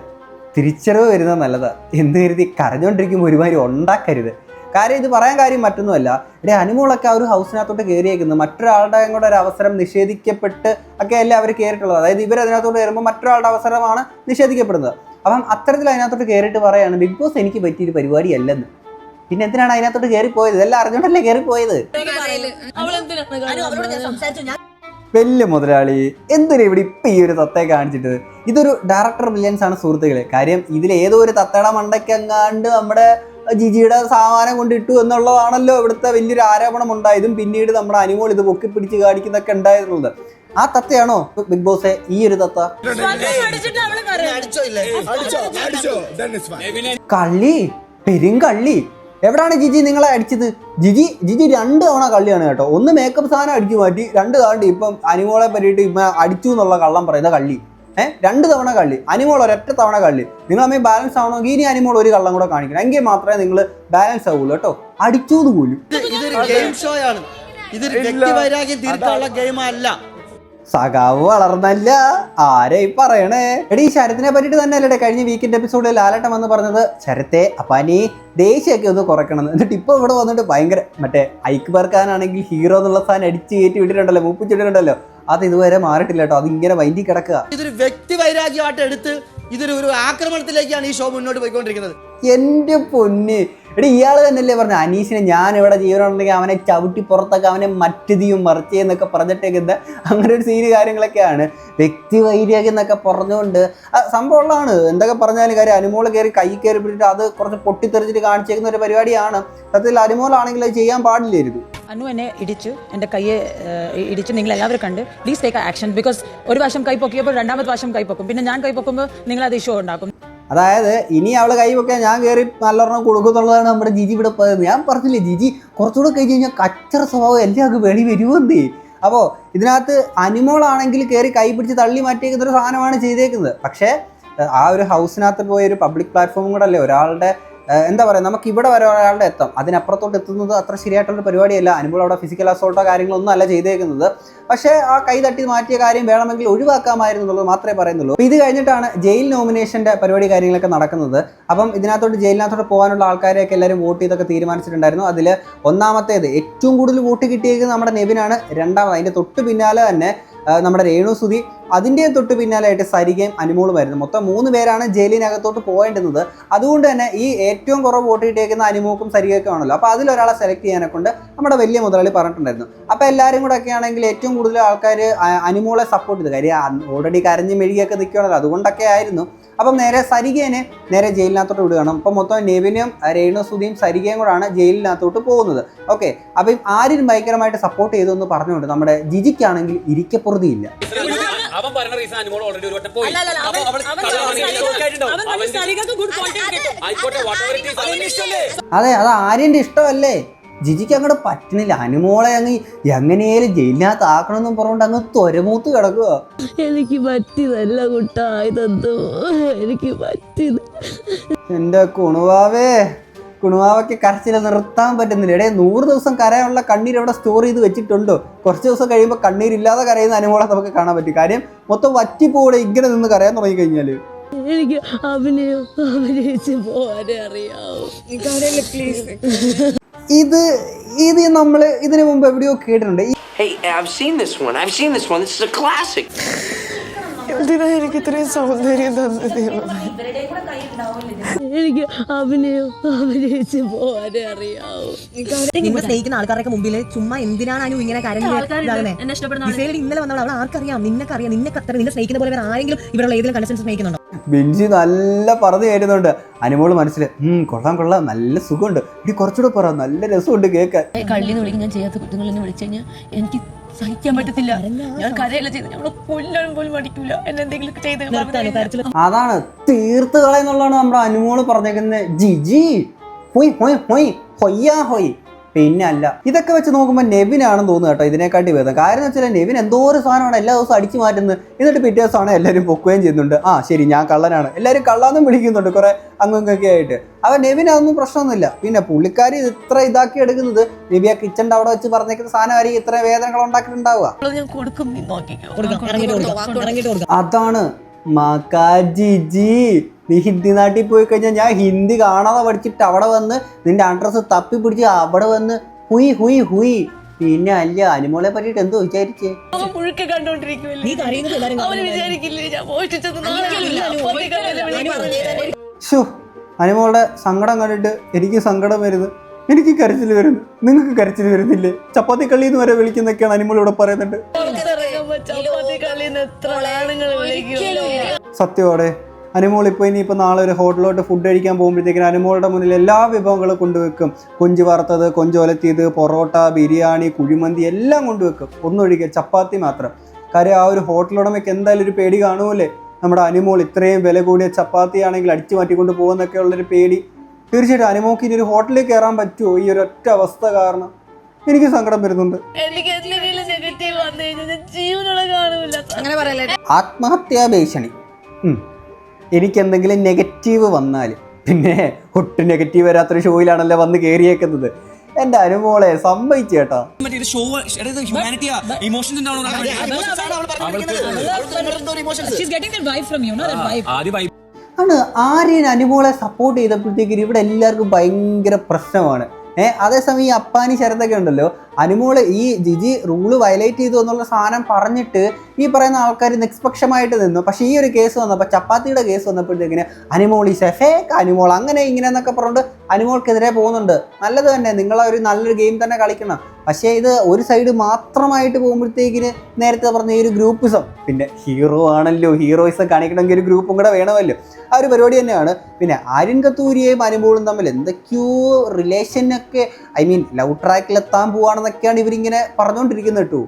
തിരിച്ചറിവ് വരുന്നത് നല്ലതാ. എന്ത് കരുതി കരഞ്ഞുകൊണ്ടിരിക്കുമ്പോൾ ഒരുമാതിരി ഉണ്ടാക്കരുത്. കാര്യം ഇത് പറയാൻ കാര്യം മറ്റൊന്നുമല്ല. ഇവിടെ അനുമോളൊക്കെ ആ ഒരു ഹൗസിനകത്തോട്ട് കയറിയേക്കുന്നത് മറ്റൊരാളുടെ കൂടെ ഒരു അവസരം നിഷേധിക്കപ്പെട്ട് ഒക്കെ അല്ലേ അവർ കയറിയിട്ടുള്ളത്. അതായത് ഇവരതിനകത്തോട്ട് കയറുമ്പോൾ മറ്റൊരാളുടെ അവസരമാണ് നിഷേധിക്കപ്പെടുന്നത്. അപ്പം അത്തരത്തിൽ അതിനകത്തോട്ട് കയറിയിട്ട് പറയാണ് ബിഗ് ബോസ് എനിക്ക് പറ്റിയൊരു പരിപാടിയല്ലെന്ന്. പിന്നെ എന്തിനാണ് അതിനകത്തോട്ട് കയറിപ്പോയത്? ഇതെല്ലാം അറിഞ്ഞോണ്ടല്ലേ കയറിപ്പോയത്. വലിയ മുതലാളി എന്തിനാ ഇവിടെ ഇപ്പം ഈ ഒരു തത്തയെ കാണിച്ചിട്ട്? ഇതൊരു ഡയറക്ടർ ബ്രില്യൻസ് ആണ് സുഹൃത്തുക്കളെ. കാര്യം ഇതിൽ ഏതോ ഒരു തത്തയുടെ മണ്ടയ്ക്കെങ്ങാണ്ട് നമ്മുടെ ജിജിയുടെ സാമാനം കൊണ്ടിട്ടു എന്നുള്ളതാണല്ലോ ഇവിടുത്തെ വലിയൊരു ആരോപണം ഉണ്ടായതും പിന്നീട് നമ്മുടെ അനുമോൾ ഇത് പൊക്കിപ്പിടിച്ച് കാണിക്കുന്നൊക്കെ ഉണ്ടായിട്ടുള്ളത്. ആ തത്തയാണോ ബിഗ് ബോസെ ഈ ഒരു തത്ത? കള്ളി, പെരുങ്കള്ളി. എവിടാണ് ജിജി നിങ്ങളെ അടിച്ചത്? ജിജി 2 തവണ കള്ളിയാണ് കേട്ടോ. ഒന്ന് മേക്കപ്പ് സാധനം അടിച്ചു മാറ്റി, 2 താണ്ടി ഇപ്പം അനുമോളെ പറ്റിയിട്ട് ഇപ്പം അടിച്ചു എന്നുള്ള കള്ളം പറയുന്ന കള്ളി. 2 തവണ കള്ളി, അനുമോൾ ഒരൊറ്റ തവണ കള്ളി. നിങ്ങൾ അമ്മ ബാലൻസ് ആവണമെങ്കിൽ ഇനി അനുമോൾ ഒരു കള്ളം കൂടെ കാണിക്കണം. എങ്കിൽ മാത്രമേ നിങ്ങൾ ബാലൻസ് ആവുള്ളൂ കേട്ടോ. അടിച്ചു പോലും. ഇതൊരു ഗെയിം ഷോ ആണ്. ഇതൊരു വ്യക്തിവൈരാഗ്യം തീർക്കാനുള്ള ഗെയിം അല്ല. സഖാവ് വളർന്നല്ല ആരെ പറയണേ. എടീ ഈ ശരത്തിനെ പറ്റിയിട്ട് തന്നെ അല്ലേ കഴിഞ്ഞ വീക്കെൻഡ് എപ്പിസോഡിൽ ലാലേട്ടൻ വന്ന് പറഞ്ഞത് ശരത്തെ അപ്പാനി ദേഷ്യമൊക്കെ ഒന്ന് കുറയ്ക്കണം. എന്നിട്ട് ഇപ്പോൾ ഇവിടെ വന്നിട്ട് ഭയങ്കര മറ്റേ ഐക്ക് പേർക്കാനാണെങ്കിൽ ഹീറോ എന്നുള്ള സാധനം അടിച്ച് കയറ്റി വിട്ടിട്ടുണ്ടല്ലോ, മൂപ്പിച്ചിട്ടിട്ടുണ്ടല്ലോ. അത് ഇതുവരെ മാറിയിട്ടില്ല കേട്ടോ. അതിങ്ങനെ വൈൻഡി കിടക്കുക. ഇതൊരു വ്യക്തിവൈരാഗ്യമായിട്ട് എടുത്ത് ഇതൊരു ആക്രമണത്തിലേക്കാണ് ഈ ഷോ മുന്നോട്ട് പോയിക്കൊണ്ടിരിക്കുന്നത്. എൻ്റെ പൊന്ന് എടി ഇയാൾ തന്നെയല്ലേ പറഞ്ഞു അനീഷിനെ ഞാൻ ഇവിടെ ജീവനുണ്ടെങ്കിൽ അവനെ ചവിട്ടി പുറത്തൊക്കെ അവനെ മറ്റെതിയും മറിച്ചെന്നൊക്കെ പറഞ്ഞിട്ടേക്കുന്ന അങ്ങനെ ഒരു സീന് കാര്യങ്ങളൊക്കെയാണ്. വ്യക്തിവൈരാഗ്യം എന്നൊക്കെ പറഞ്ഞുകൊണ്ട് സംഭവം ഉള്ളതാണ്. എന്തൊക്കെ പറഞ്ഞാലും കാര്യം അനുമോൾ കയറി കൈ കയറി പിടിച്ചിട്ട് അത് കുറച്ച് പൊട്ടിത്തെറിച്ചിട്ട് കാണിച്ചേക്കുന്ന ഒരു പരിപാടിയാണ്. സത്യത്തിൽ അനുമോളാണെങ്കിൽ അത് ചെയ്യാൻ പാടില്ലായിരുന്നു. അനു എന്നെ ഇടിച്ചു, എൻ്റെ കയ്യെ ഇടിച്ചു. നിങ്ങൾ എല്ലാവരും കണ്ട് പ്ലീസ് ടേക്ക് ആക്ഷൻ. ബിക്കോസ് ഒരു വർഷം കൈ പൊക്കിയപ്പോൾ 2ാമത്തെ വർഷം കൈ പൊക്കും. പിന്നെ ഞാൻ കൈ പൊക്കുമ്പോൾ നിങ്ങൾ അത് ഇഷ്യൂ ഉണ്ടാക്കും. അതായത് ഇനി അവള് കൈ വെക്കാൻ ഞാൻ കയറി നല്ലൊരെണ്ണം കൊടുക്കുന്നുള്ളതാണ് നമ്മുടെ ജിജി ഇവിടെ പോയത്. ഞാൻ പറഞ്ഞില്ലേ ജിജി കുറച്ചുകൂടെ കഴിഞ്ഞ് കഴിഞ്ഞാൽ കച്ചറ സ്വഭാവം എല്ലാവർക്കും വെളി വരുമെന്നേ. അപ്പോൾ ഇതിനകത്ത് അനുമോളാണെങ്കിൽ കയറി കൈ പിടിച്ച് തള്ളി മാറ്റിയേക്കുന്ന ഒരു സാധനമാണ് ചെയ്തേക്കുന്നത്. പക്ഷേ ആ ഒരു ഹൗസിനകത്ത് പോയ ഒരു പബ്ലിക് പ്ലാറ്റ്ഫോമും കൂടെ അല്ലേ ഒരാളുടെ എന്താ പറയുക നമുക്ക് ഇവിടെ വരെ ഒരാളുടെ എത്താം. അതിനപ്പുറത്തോട്ട് എത്തുന്നത് അത്ര ശരിയായിട്ടുള്ള പരിപാടിയല്ല. അനുമോൾ അവിടെ ഫിസിക്കൽ അസോൾട്ടോ കാര്യങ്ങളൊന്നും അല്ല ചെയ്തേക്കുന്നത്. പക്ഷേ ആ കൈ തട്ടി മാറ്റിയ കാര്യം വേണമെങ്കിൽ ഒഴിവാക്കാമായിരുന്നു എന്നുള്ളത് മാത്രമേ പറയുന്നുള്ളൂ. അപ്പോൾ ഇത് കഴിഞ്ഞിട്ടാണ് ജയിൽ നോമിനേഷൻ്റെ പരിപാടി കാര്യങ്ങളൊക്കെ നടക്കുന്നത്. അപ്പം ഇതിനകത്തോട്ട് ജയിലിനകത്തോട്ട് പോകാനുള്ള ആൾക്കാരെയൊക്കെ എല്ലാവരും വോട്ട് ചെയ്തൊക്കെ തീരുമാനിച്ചിട്ടുണ്ടായിരുന്നു. അതിൽ ഒന്നാമത്തേത് ഏറ്റവും കൂടുതൽ വോട്ട് കിട്ടിയേക്കുന്നത് നമ്മുടെ നെവിനാണ്. 2ാമത് അതിൻ്റെ തൊട്ട് പിന്നാലെ തന്നെ നമ്മുടെ രേണു സുധി, അതിൻ്റെ തൊട്ട് പിന്നാലായിട്ട് സരികയും അനുമോളുമായിരുന്നു. മൊത്തം 3 പേരാണ് ജയിലിനകത്തോട്ട് പോകേണ്ടുന്നത്. അതുകൊണ്ട് തന്നെ ഈ ഏറ്റവും കുറവ് വോട്ട് കിട്ടിയേക്കുന്ന അനുമോക്കും സരികയ്ക്കും ആണല്ലോ. അപ്പോൾ അതിലൊരാളെ സെലക്ട് ചെയ്യാനെ കൊണ്ട് നമ്മുടെ വലിയ മുതലാളി പറഞ്ഞിട്ടുണ്ടായിരുന്നു. അപ്പോൾ എല്ലാവരും കൂടെ ഒക്കെ ആണെങ്കിൽ ഏറ്റവും കൂടുതൽ ആൾക്കാർ അനുമോളെ സപ്പോർട്ട് ചെയ്തു. കാര്യം ഓൾറെഡി കരഞ്ഞ് മെഴുകിയൊക്കെ നിൽക്കുകയാണല്ലോ, അതുകൊണ്ടൊക്കെ ആയിരുന്നു. അപ്പം നേരെ സരികേനെ നേരെ ജയിലിനകത്തോട്ട് വിടുകയാണ്. അപ്പം മൊത്തം നെവിനും രേണുസുധിയും സരികയും കൂടാണ് ജയിലിനകത്തോട്ട് പോകുന്നത്. ഓക്കെ, അപ്പം ആരും ഭയങ്കരമായിട്ട് സപ്പോർട്ട് ചെയ്തു എന്ന് പറഞ്ഞുകൊണ്ട് നമ്മുടെ ജിജിക്കാണെങ്കിൽ ഇരിക്കപ്പുറതിയില്ല. അവൻ പറയുന്ന റീസൺ അനുമോൾ ഓൾറെഡി ഒരു വട്ടം പോയി. അതെ, അത് ആര്യന്റെ ഇഷ്ടമല്ലേ. ജിജിക്ക് അങ്ങോട്ട് പറ്റണില്ല. അനുമോളെ അങ്ങ് എങ്ങനെയാലും ജയിലിനകത്ത് ആക്കണമെന്നും പറഞ്ഞുകൊണ്ട് അങ്ങ് തൊരമൂത്ത് കിടക്കുക. എനിക്ക് പറ്റിയതല്ല കുട്ടാ, ഇതെന്തോ എനിക്ക് പറ്റിയത്. എന്റെ കുണുവാവയ്ക്ക് കരച്ചിൽ നിർത്താൻ പറ്റുന്നില്ല. 100 ദിവസം കരയാനുള്ള കണ്ണീർ അവിടെ സ്റ്റോർ ചെയ്ത് വെച്ചിട്ടുണ്ടോ? കുറച്ച് ദിവസം കഴിയുമ്പോൾ കണ്ണീരില്ലാതെ കരയുന്ന അനുമോളെ നമുക്ക് കാണാൻ പറ്റും. കാര്യം മൊത്തം വറ്റിപ്പോടെ ഇങ്ങനെ നിന്ന് കരയാൻ തുടങ്ങി കഴിഞ്ഞാൽ എനിക്ക് അഭിനയിച്ച് പോകാനേ അറിയാവൂ. ഇത് നമ്മൾ ഇതിനു മുമ്പ് എവിടെയോ കേട്ടിട്ടുണ്ട്. Hey, I've seen this one. This is a classic. എന്തിനാ എനിക്ക് ഇത്രയും സൗന്ദര്യം തന്നത്? എനിക്ക് അഭിനയിച്ച് പോകാനേ അറിയാവൂ. നിന്നെ സ്നേഹിക്കുന്ന ആൾക്കാരുടെ മുമ്പിൽ ചുമ്മാ എന്തിനാണ് ഇങ്ങനെ ഇന്നലെ വന്നവൾ അവൾ ആർക്കറിയാം? നിനക്കറിയാം. നിന്നെ സ്നേഹിക്കുന്ന പോലെ വേറെ ആരെങ്കിലും ഇവരുടെ ഏതെങ്കിലും കണ്ടസ്റ്റൻസ് സ്നേഹിക്കുന്നുണ്ടോ? ബിൻസി നല്ല പറഞ്ഞു കേട്ടുന്നുണ്ട്. അനുമോള് മനസ്സിൽ കൊള്ളാം നല്ല സുഖമുണ്ട്, ഇനി കുറച്ചുകൂടെ പറ, നല്ല രസമുണ്ട് കേൾക്കാൻ. കള്ളിന്ന് വിളിക്കാൻ ഞാൻ ചെയ്യാത്ത കുറ്റങ്ങൾ എന്നെ വിളിച്ചു കഴിഞ്ഞാൽ എനിക്ക് സഹിക്കാൻ പറ്റത്തില്ല. ഞാൻ കരയല്ല ചെയ്ത് ഞങ്ങളെ കൊല്ലാൻ പോലും പഠിക്കൂല. എന്നെന്തെങ്കിലും ചെയ്ത് അതാണ് തീർത്ത് കളയെന്നുള്ളതാണ് നമ്മുടെ അനുമോള് പറഞ്ഞേക്കുന്നത്. ജിജി ഹൊയ് ഹൊയ് ഹൊയ് ഹൊയ്യാ ഹൊയ്. പിന്നെ അല്ല, ഇതൊക്കെ വെച്ച് നോക്കുമ്പോൾ നെവിനാണെന്ന് തോന്നുന്നു കേട്ടോ ഇതിനെക്കാട്ടി ഭേദം. കാരണം എന്ന് വെച്ചാൽ നെവിൻ എന്തോ ഒരു സാധനമാണ് എല്ലാ ദിവസവും അടിച്ചു മാറ്റുന്നത്. എന്നിട്ട് പിറ്റേ ദിവസമാണ് എല്ലാവരും പൊക്കുകയും ചെയ്യുന്നുണ്ട്. ശരി ഞാൻ കള്ളനാണ്, എല്ലാവരും കള്ളാന്നും വിളിക്കുന്നുണ്ട് കുറെ അങ്ങൊക്കെ ആയിട്ട്. അപ്പോൾ നെവിൻ അതൊന്നും പ്രശ്നമൊന്നുമില്ല. പിന്നെ പുള്ളിക്കാരി ഇത്ര ഇതാക്കി എടുക്കുന്നത് നെവിയ കിച്ചൻ്റെ അവിടെ വെച്ച് പറഞ്ഞേക്കുന്ന സാധനമായിരിക്കും ഇത്ര വേദനകൾ ഉണ്ടാക്കിയിട്ടുണ്ടാവുക. അതാണ് ജിജി. നീ ഹിന്ദി നാട്ടിൽ പോയി കഴിഞ്ഞാൽ ഞാൻ ഹിന്ദി കാണാതെ പഠിച്ചിട്ട് അവിടെ വന്ന് നിന്റെ അഡ്രസ്സ് തപ്പി പിടിച്ച് അവിടെ വന്ന് ഹുയ് ഹുയ് ഹുയ്. പിന്നെ അല്ല, അനുമോളെ പറ്റിയിട്ട് എന്തോ വിചാരിച്ചേ? അനുമോളുടെ സങ്കടം കണ്ടിട്ട് എനിക്ക് സങ്കടം വരുന്നു, എനിക്ക് കരച്ചിൽ വരുന്നു, നിങ്ങൾക്ക് കരച്ചിൽ വരുന്നില്ലേ? ചപ്പാത്തി കള്ളിന്ന് വരെ വിളിക്കുന്നൊക്കെയാണ് അനുമോൾ ഇവിടെ പറയുന്നുണ്ട്. സത്യോടെ അനുമോൾ ഇപ്പോൾ ഇനിയിപ്പോൾ നാളെ ഒരു ഹോട്ടലിലോട്ട് ഫുഡ് കഴിക്കാൻ പോകുമ്പോഴത്തേക്കിനും അനുമോളുടെ മുന്നിൽ എല്ലാ വിഭവങ്ങളും കൊണ്ടുവെക്കും. കൊഞ്ച് വറുത്തത്, കൊഞ്ചോലത്തിയത്, പൊറോട്ട, ബിരിയാണി, കുഴിമന്തി എല്ലാം കൊണ്ടുവെക്കും. ഒന്നൊഴികെ ചപ്പാത്തി മാത്രം. കാര്യം ആ ഒരു ഹോട്ടലുടമയ്ക്ക് എന്തായാലും ഒരു പേടി കാണുമല്ലേ, നമ്മുടെ അനുമോൾ ഇത്രയും വില കൂടിയ ചപ്പാത്തി ആണെങ്കിൽ അടിച്ചു മാറ്റിക്കൊണ്ട് പോകുന്നൊക്കെ ഉള്ളൊരു പേടി. തീർച്ചയായിട്ടും അനുമോൾക്ക് ഇനി ഒരു ഹോട്ടലിൽ കയറാൻ പറ്റുമോ ഈ ഒരു ഒറ്റ അവസ്ഥ കാരണം? എനിക്ക് സങ്കടം വരുന്നുണ്ട്. ആത്മഹത്യാ ഭീഷണി. എനിക്കെന്തെങ്കിലും നെഗറ്റീവ് വന്നാൽ പിന്നെ ഒട്ടും നെഗറ്റീവ് വരാത്തൊരു ഷോയിലാണല്ലോ വന്ന് കയറിയേക്കുന്നത്. എന്റെ അനുമോളെ സമ്മതിച്ചു കേട്ടോ. ആണ് ആര്യൻ അനുമോളെ സപ്പോർട്ട് ചെയ്തപ്പോഴത്തേക്കും ഇവിടെ എല്ലാവർക്കും ഭയങ്കര പ്രശ്നമാണ്. അതേസമയം ഈ അപ്പാനി ശരത്തൊക്കെ ഉണ്ടല്ലോ, അനുമോള് ഈ ജിജി റൂള് വയലേറ്റ് ചെയ്തു എന്നുള്ള സാധനം പറഞ്ഞിട്ട് ഈ പറയുന്ന ആൾക്കാർ നിഷ്പക്ഷമായിട്ട് നിന്നു. പക്ഷേ ഈ ഒരു കേസ് വന്നപ്പോൾ, ചപ്പാത്തിയുടെ കേസ് വന്നപ്പോഴത്തേക്കിന് അനുമോൾ ഈ ഫേക്ക് അനുമോൾ അങ്ങനെ ഇങ്ങനെ എന്നൊക്കെ പറഞ്ഞുകൊണ്ട് അനുമോൾക്കെതിരെ പോകുന്നുണ്ട്. നല്ലത് തന്നെ, നിങ്ങളൊരു നല്ലൊരു ഗെയിം തന്നെ കളിക്കണം. പക്ഷേ ഇത് ഒരു സൈഡ് മാത്രമായിട്ട് പോകുമ്പോഴത്തേക്കിന് നേരത്തെ പറഞ്ഞ ഈ ഒരു ഗ്രൂപ്പിസം, പിന്നെ ഹീറോ ആണല്ലോ, ഹീറോയിസം കാണിക്കണമെങ്കിൽ ഒരു ഗ്രൂപ്പും കൂടെ വേണമല്ലോ, ആ ഒരു പരിപാടി തന്നെയാണ്. പിന്നെ ആര്യൻ കത്തൂരിയെയും അനുമോളും തമ്മിൽ എന്തൊക്കെയോ റിലേഷനൊക്കെ, ഐ മീൻ ലവ് ട്രാക്കിലെത്താൻ പോവാണെന്നൊക്കെയാണ് ഇവരിങ്ങനെ പറഞ്ഞുകൊണ്ടിരിക്കുന്നത് കേട്ടോ.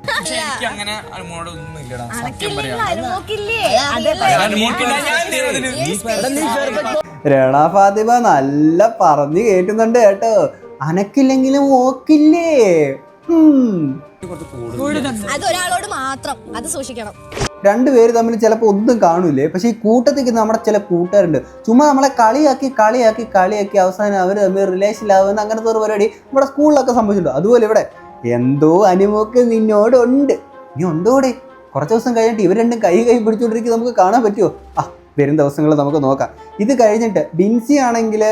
രണ ഫാത്തിമ നല്ല പറഞ്ഞു കേട്ടുന്നുണ്ട് കേട്ടോ. അനക്കില്ലെങ്കിലും ഓക്കില്ലേ? അതൊരാളോട് മാത്രം, അത് സൂക്ഷിക്കണം. രണ്ടുപേര് തമ്മിൽ ചിലപ്പോൾ ഒന്നും കാണൂലേ, പക്ഷെ ഈ കൂട്ടത്തേക്ക് നമ്മുടെ ചില കൂട്ടുകാരുണ്ട് ചുമ്മാ നമ്മളെ കളിയാക്കി അവസാനം അവർ തമ്മിൽ റിലേഷനിലാവുന്ന അങ്ങനത്തെ ഒരു പരിപാടി നമ്മുടെ സ്കൂളിലൊക്കെ സംഭവിച്ചിട്ടുണ്ട്. അതുപോലെ ഇവിടെ എന്തോ അനുമോക്ക് നിന്നോടുണ്ട്, നീ ഉണ്ടോടെ? കുറച്ച് ദിവസം കഴിഞ്ഞിട്ട് ഇവർ രണ്ടും കൈ പിടിച്ചുകൊണ്ടിരിക്കും, നമുക്ക് കാണാൻ പറ്റുമോ? വരും ദിവസങ്ങൾ നമുക്ക് നോക്കാം. ഇത് കഴിഞ്ഞിട്ട് ബിൻസി ആണെങ്കിൽ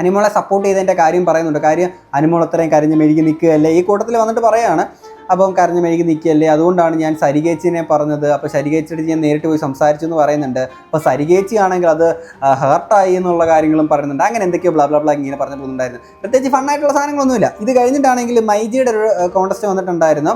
അനുമോളെ സപ്പോർട്ട് ചെയ്തതിൻ്റെ കാര്യം പറയുന്നുണ്ട്. കാര്യം അനുമോൾ അത്രയും കരഞ്ഞ് മെഴുകി നിൽക്കുകയല്ലേ, ഈ കൂട്ടത്തിൽ വന്നിട്ട് പറയുകയാണ് അപ്പം കരഞ്ഞ മെഴുകി നിൽക്കുകയല്ലേ, അതുകൊണ്ടാണ് ഞാൻ സരികേച്ചിനെ പറഞ്ഞത്, അപ്പോൾ സരികേച്ചിയുടെ ഞാൻ നേരിട്ട് പോയി സംസാരിച്ചു എന്ന് പറയുന്നുണ്ട്. അപ്പോൾ സരികേച്ചി ആണെങ്കിൽ അത് ഹേർട്ടായി എന്നുള്ള കാര്യങ്ങളും പറയുന്നുണ്ട്. അങ്ങനെ എന്തൊക്കെയോ ബ്ലാ ബ്ലാ ബ്ലാ ഇങ്ങനെ പറഞ്ഞു പോകുന്നുണ്ടായിരുന്നു. പ്രത്യേകിച്ച് ഫണ്ണായിട്ടുള്ള സാധനങ്ങളൊന്നുമില്ല. ഇത് കഴിഞ്ഞിട്ടാണെങ്കിൽ മൈജിയുടെ ഒരു കോൺടെസ്റ്റ് വന്നിട്ടുണ്ടായിരുന്നു,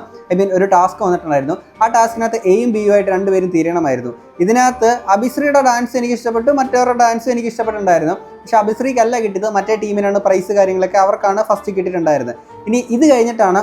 ഒരു ടാസ്ക് വന്നിട്ടുണ്ടായിരുന്നു. ആ ടാസ്കിനകത്ത് എയും ബിയും ആയിട്ട് രണ്ടുപേരും തീരണമായിരുന്നു. ഇതിനകത്ത് അഭിശ്രീയുടെ ഡാൻസ് എനിക്ക് ഇഷ്ടപ്പെട്ടു, മറ്റവരുടെ ഡാൻസ് എനിക്ക് ഇഷ്ടപ്പെട്ടിട്ടുണ്ടായിരുന്നു. പക്ഷെ അഭിശ്രീക്കല്ല കിട്ടിയത്, മറ്റേ ടീമിനാണ് പ്രൈസ് കാര്യങ്ങളൊക്കെ അവർക്കാണ് ഫസ്റ്റ് കിട്ടിയിട്ടുണ്ടായിരുന്നത്. ഇനി ഇത് കഴിഞ്ഞിട്ടാണ്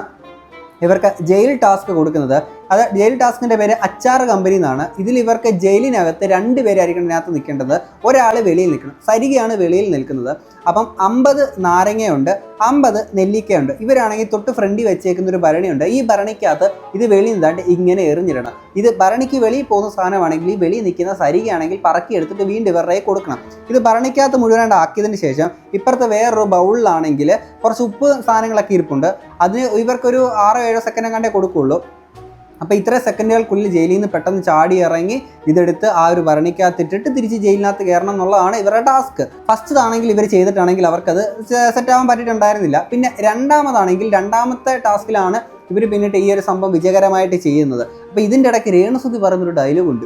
ഇവർക്ക് ജയിൽ ടാസ്ക് കൊടുക്കുന്നത്. അത് ജയിൽ ടാസ്കിൻ്റെ പേര് അച്ചാർ കമ്പനി എന്നാണ്. ഇതിൽ ഇവർക്ക് ജയിലിനകത്ത് 2 പേരായിരിക്കണം ഇതിനകത്ത് നിൽക്കേണ്ടത്, ഒരാൾ വെളിയിൽ നിൽക്കണം. സരികയാണ് വെളിയിൽ നിൽക്കുന്നത്. അപ്പം 50 നാരങ്ങയുണ്ട്, 50 നെല്ലിക്കയുണ്ട്. ഇവരാണെങ്കിൽ തൊട്ട് ഫ്രണ്ടിൽ വെച്ചേക്കുന്ന ഒരു ഭരണിയുണ്ട്. ഈ ഭരണിക്കകത്ത് ഇത് വെളിയിൽ നിന്നാണ്ട് ഇങ്ങനെ എറിഞ്ഞിടണം. ഇത് ഭരണിക്ക് വെളിയിൽ പോകുന്ന സാധനമാണെങ്കിൽ ഈ വെളിയിൽ നിൽക്കുന്ന സരികയാണെങ്കിൽ പറക്കി എടുത്തിട്ട് വീണ്ടും ഇവരുടെ കൊടുക്കണം. ഇത് ഭരണിക്കകത്ത് മുഴുവനായിട്ട് ആക്കിയതിന് ശേഷം ഇപ്പുറത്തെ വേറൊരു ബൗളിലാണെങ്കിൽ കുറച്ച് ഉപ്പ് സാധനങ്ങളൊക്കെ ഇരിപ്പുണ്ട്. അതിന് ഇവർക്കൊരു 6-7 സെക്കൻഡ് കണ്ടേ കൊടുക്കുകയുള്ളൂ. അപ്പോൾ ഇത്ര സെക്കൻഡുകൾക്കുള്ളിൽ ജയിലിൽ നിന്ന് പെട്ടെന്ന് ചാടി ഇറങ്ങി ഇതെടുത്ത് ആ ഒരു ഭരണിക്കകത്തിട്ടിട്ട് തിരിച്ച് ജയിലിനകത്ത് കയറണം എന്നുള്ളതാണ് ഇവരുടെ ടാസ്ക്. ഫസ്റ്റതാണെങ്കിൽ ഇവർ ചെയ്തിട്ടാണെങ്കിൽ അവർക്കത് സെറ്റാവാൻ പറ്റിയിട്ടുണ്ടായിരുന്നില്ല. പിന്നെ രണ്ടാമത്തെ ടാസ്കിലാണ് ഇവർ പിന്നിട്ട് ഈ ഒരു സംഭവം വിജയകരമായിട്ട് ചെയ്യുന്നത്. അപ്പോൾ ഇതിൻ്റെ ഇടയ്ക്ക് രേണുസുതി പറയുന്നൊരു ഡയലോഗ് ഉണ്ട്.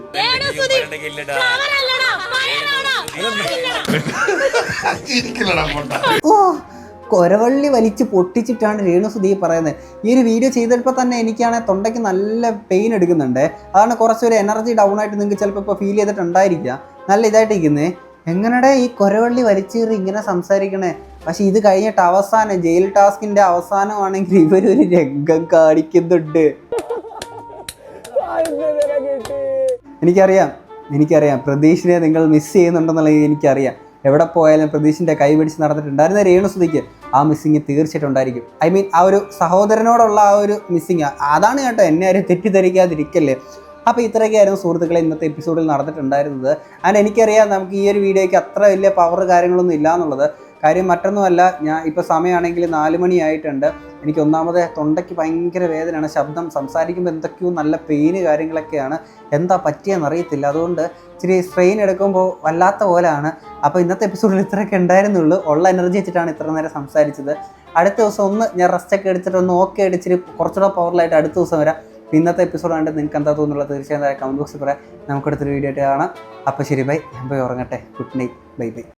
ഓ, കൊരവള്ളി വലിച്ച് പൊട്ടിച്ചിട്ടാണ് രേണുസുതി പറയുന്നത്. ഈ ഒരു വീഡിയോ ചെയ്തപ്പോൾ തന്നെ എനിക്കാണെങ്കിൽ തൊണ്ടയ്ക്ക് നല്ല പെയിൻ എടുക്കുന്നുണ്ട്. അതാണ് കുറച്ചൊരു എനർജി ഡൗൺ ആയിട്ട് നിങ്ങൾക്ക് ചിലപ്പോൾ ഇപ്പോൾ ഫീൽ ചെയ്തിട്ടുണ്ടായിരിക്കുക. നല്ല ഇതായിട്ടിരിക്കുന്നത്. എങ്ങനെയുടെ ഈ കൊരവള്ളി വലിച്ചേറി ഇങ്ങനെ സംസാരിക്കണേ. പക്ഷെ ഇത് കഴിഞ്ഞിട്ട് അവസാനം ജയിൽ ടാസ്കിൻ്റെ അവസാനമാണെങ്കിൽ ഇവരൊരു രംഗം കാണിക്കുന്നുണ്ട്. എനിക്കറിയാം പ്രതീഷിനെ നിങ്ങൾ മിസ് ചെയ്യുന്നുണ്ടെന്നുള്ളത് എനിക്കറിയാം. എവിടെ പോയാലും പ്രതീഷിൻ്റെ കൈ പിടിച്ച് നടന്നിട്ടുണ്ടായിരുന്ന രേണുസുതിക്ക് ആ മിസ്സിങ് തീർച്ചയായിട്ടും ഉണ്ടായിരിക്കും. ആ ഒരു സഹോദരനോടുള്ള ആ ഒരു മിസ്സിങ് അതാണ് കേട്ടോ, എന്നെ ആരും തെറ്റിദ്ധരിക്കാതിരിക്കല്ലേ. അപ്പോൾ ഇത്രയൊക്കെയായിരുന്നു സുഹൃത്തുക്കളെ ഇന്നത്തെ എപ്പിസോഡിൽ നടന്നിട്ടുണ്ടായിരുന്നത്. എനിക്കറിയാം നമുക്ക് ഈ ഒരു വീഡിയോയ്ക്ക് അത്ര വലിയ പവർ കാര്യങ്ങളൊന്നും ഇല്ല എന്നുള്ളത്. കാര്യം മറ്റൊന്നുമല്ല, ഞാൻ ഇപ്പോൾ സമയമാണെങ്കിൽ 4 മണിയായിട്ടുണ്ട്. എനിക്ക് ഒന്നാമത് തൊണ്ടയ്ക്ക് ഭയങ്കര വേദനയാണ്, ശബ്ദം സംസാരിക്കുമ്പോൾ എന്തൊക്കെയോ നല്ല പെയിന് കാര്യങ്ങളൊക്കെയാണ്. എന്താ പറ്റിയെന്ന് അറിയത്തില്ല. അതുകൊണ്ട് ഇച്ചിരി സ്ട്രെയിൻ എടുക്കുമ്പോൾ വല്ലാത്ത പോലെയാണ്. അപ്പോൾ ഇന്നത്തെ എപ്പിസോഡിൽ ഇത്രയൊക്കെ ഉണ്ടായിരുന്നുള്ളൂ. ഉള്ള എനർജി വെച്ചിട്ടാണ് ഇത്ര നേരം സംസാരിച്ചത്. അടുത്ത ദിവസം ഞാൻ റെസ്റ്റൊക്കെ എടുത്തിട്ട് ഓക്കെ അടിച്ചിട്ട് കുറച്ചുകൂടെ പവറിലായിട്ട് അടുത്ത ദിവസം വരാം. ഇന്നത്തെ എപ്പിസോഡ് കണ്ട് നിങ്ങൾക്ക് എന്താ തോന്നുന്നുള്ളത് തീർച്ചയായും കമൻറ്റ് ബോക്സിൽ പറയാം. നമുക്കടുത്തൊരു വീഡിയോ ആയിട്ട് കാണാം. അപ്പോൾ ശരി, ബൈ. ഞാൻ പോയി ഉറങ്ങട്ടെ. Good night. ബൈ.